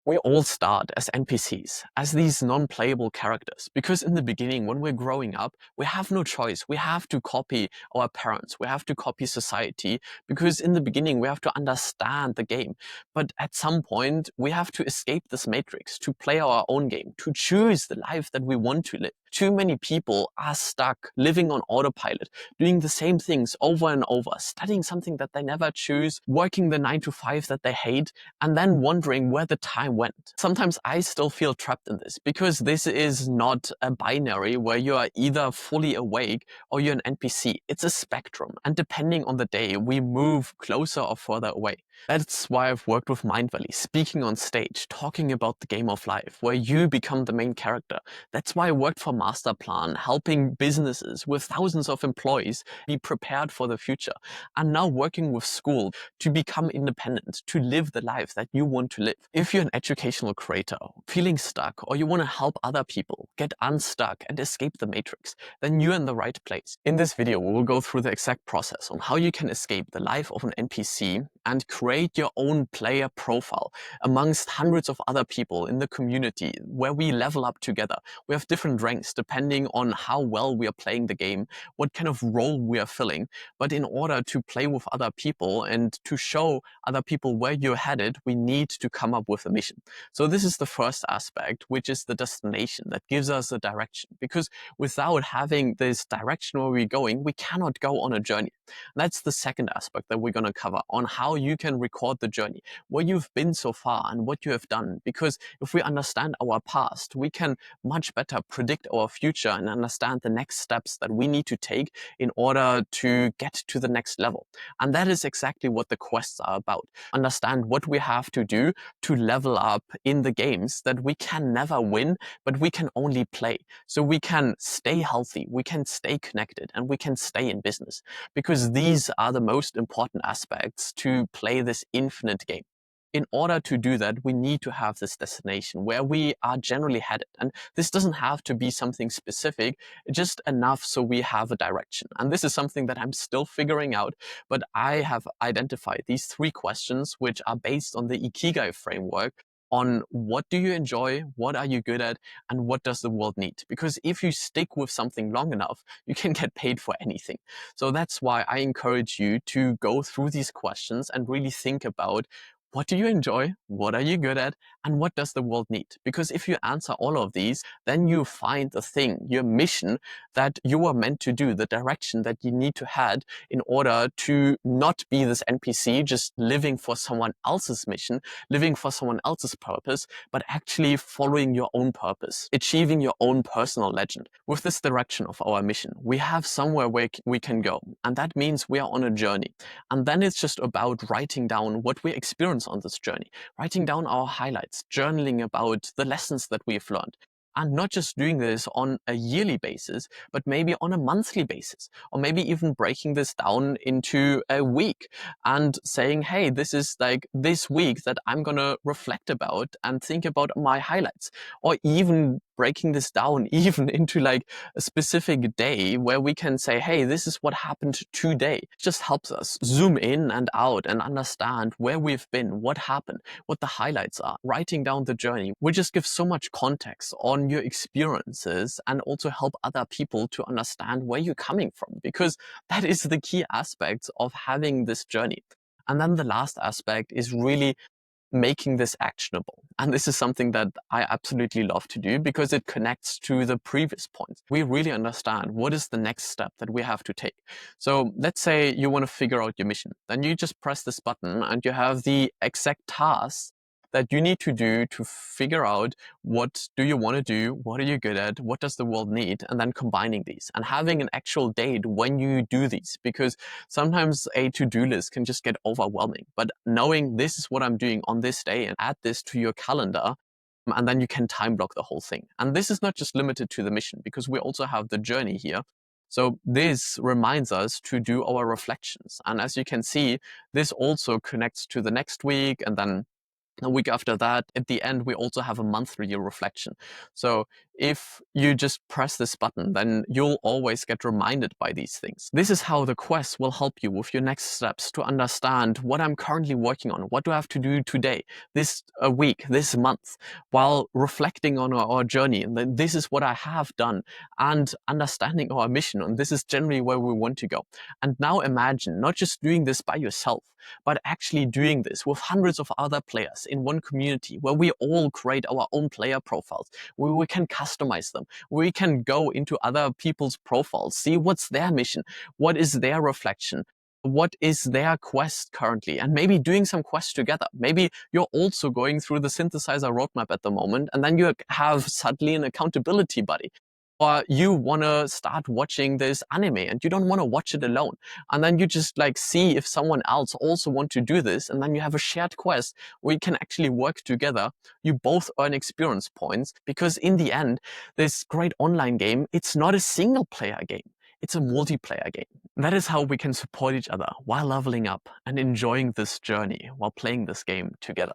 We all start as NPCs, as these non-playable characters, because in the beginning, when we're growing up, we have no choice. We have to copy our parents. We have to copy society, because in the beginning, we have to understand the game. But at some point, we have to escape this matrix, to play our own game, to choose the life that we want to live. Too many people are stuck living on autopilot, doing the same things over and over, studying something that they never choose, working the 9 to 5 that they hate, and then wondering where the time went. Sometimes I still feel trapped in this because this is not a binary where you are either fully awake or you're an NPC. It's a spectrum, and depending on the day, we move closer or further away. That's why I've worked with Mindvalley, speaking on stage, talking about the game of life, where you become the main character. That's why I worked for Masterplan, helping businesses with thousands of employees be prepared for the future. And now working with school to become independent, to live the life that you want to live. If you're an educational creator, feeling stuck, or you want to help other people get unstuck and escape the matrix, then you're in the right place. In this video, we will go through the exact process on how you can escape the life of an NPC and create your own player profile amongst hundreds of other people in the community where we level up together. We have different ranks depending on how well we are playing the game, what kind of role we are filling. But in order to play with other people and to show other people where you're headed, we need to come up with a mission. So this is the first aspect, which is the destination that gives us a direction. Because without having this direction where we're going, we cannot go on a journey. That's the second aspect that we're going to cover on how you can record the journey, where you've been so far and what you have done. Because if we understand our past, we can much better predict our future and understand the next steps that we need to take in order to get to the next level. And that is exactly what the quests are about. Understand what we have to do to level up in the games that we can never win, but we can only play. So we can stay healthy, we can stay connected, and we can stay in business. Because these are the most important aspects to play this infinite game. In order to do that, we need to have this destination where we are generally headed. And this doesn't have to be something specific, just enough so we have a direction. And this is something that I'm still figuring out, but I have identified these 3 questions, which are based on the Ikigai framework, on what do you enjoy, what are you good at, and what does the world need? Because if you stick with something long enough, you can get paid for anything. So that's why I encourage you to go through these questions and really think about, what do you enjoy? What are you good at? And what does the world need? Because if you answer all of these, then you find the thing, your mission that you are meant to do, the direction that you need to head in order to not be this NPC just living for someone else's mission, living for someone else's purpose, but actually following your own purpose, achieving your own personal legend. With this direction of our mission, we have somewhere where we can go. And that means we are on a journey. And then it's just about writing down what we experience on this journey, writing down our highlights, journaling about the lessons that we've learned. And not just doing this on a yearly basis, but maybe on a monthly basis, or maybe even breaking this down into a week and saying, hey, this is like this week that I'm going to reflect about and think about my highlights, or even breaking this down even into like a specific day where we can say, hey, this is what happened today. It just helps us zoom in and out and understand where we've been, what happened, what the highlights are. Writing down the journey will just give so much context on your experiences and also help other people to understand where you're coming from, because that is the key aspect of having this journey. And then the last aspect is really making this actionable. And this is something that I absolutely love to do because it connects to the previous points. We really understand what is the next step that we have to take. So let's say you want to figure out your mission. Then you just press this button and you have the exact tasks that you need to do to figure out, what do you want to do, what are you good at, what does the world need, and then combining these and having an actual date when you do these, because sometimes a to-do list can just get overwhelming. But knowing this is what I'm doing on this day and add this to your calendar, and then you can time block the whole thing. And this is not just limited to the mission, because we also have the journey here. So this reminds us to do our reflections. And as you can see, this also connects to the next week, and then A week after that, at the end, we also have a monthly reflection. So if you just press this button, then you'll always get reminded by these things. This is how the quest will help you with your next steps to understand what I'm currently working on. What do I have to do today, this week, this month, while reflecting on our journey. And then this is what I have done, and understanding our mission. And this is generally where we want to go. And now imagine not just doing this by yourself, but actually doing this with hundreds of other players in one community where we all create our own player profiles, where we can customize them, where we can go into other people's profiles, see what's their mission, what is their reflection, what is their quest currently, and maybe doing some quests together. Maybe you're also going through the synthesizer roadmap at the moment, and then you have suddenly an accountability buddy. Or you want to start watching this anime and you don't want to watch it alone. And then you just like see if someone else also want to do this. And then you have a shared quest where you can actually work together. You both earn experience points, because in the end, this great online game, it's not a single player game. It's a multiplayer game. That is how we can support each other while leveling up and enjoying this journey while playing this game together.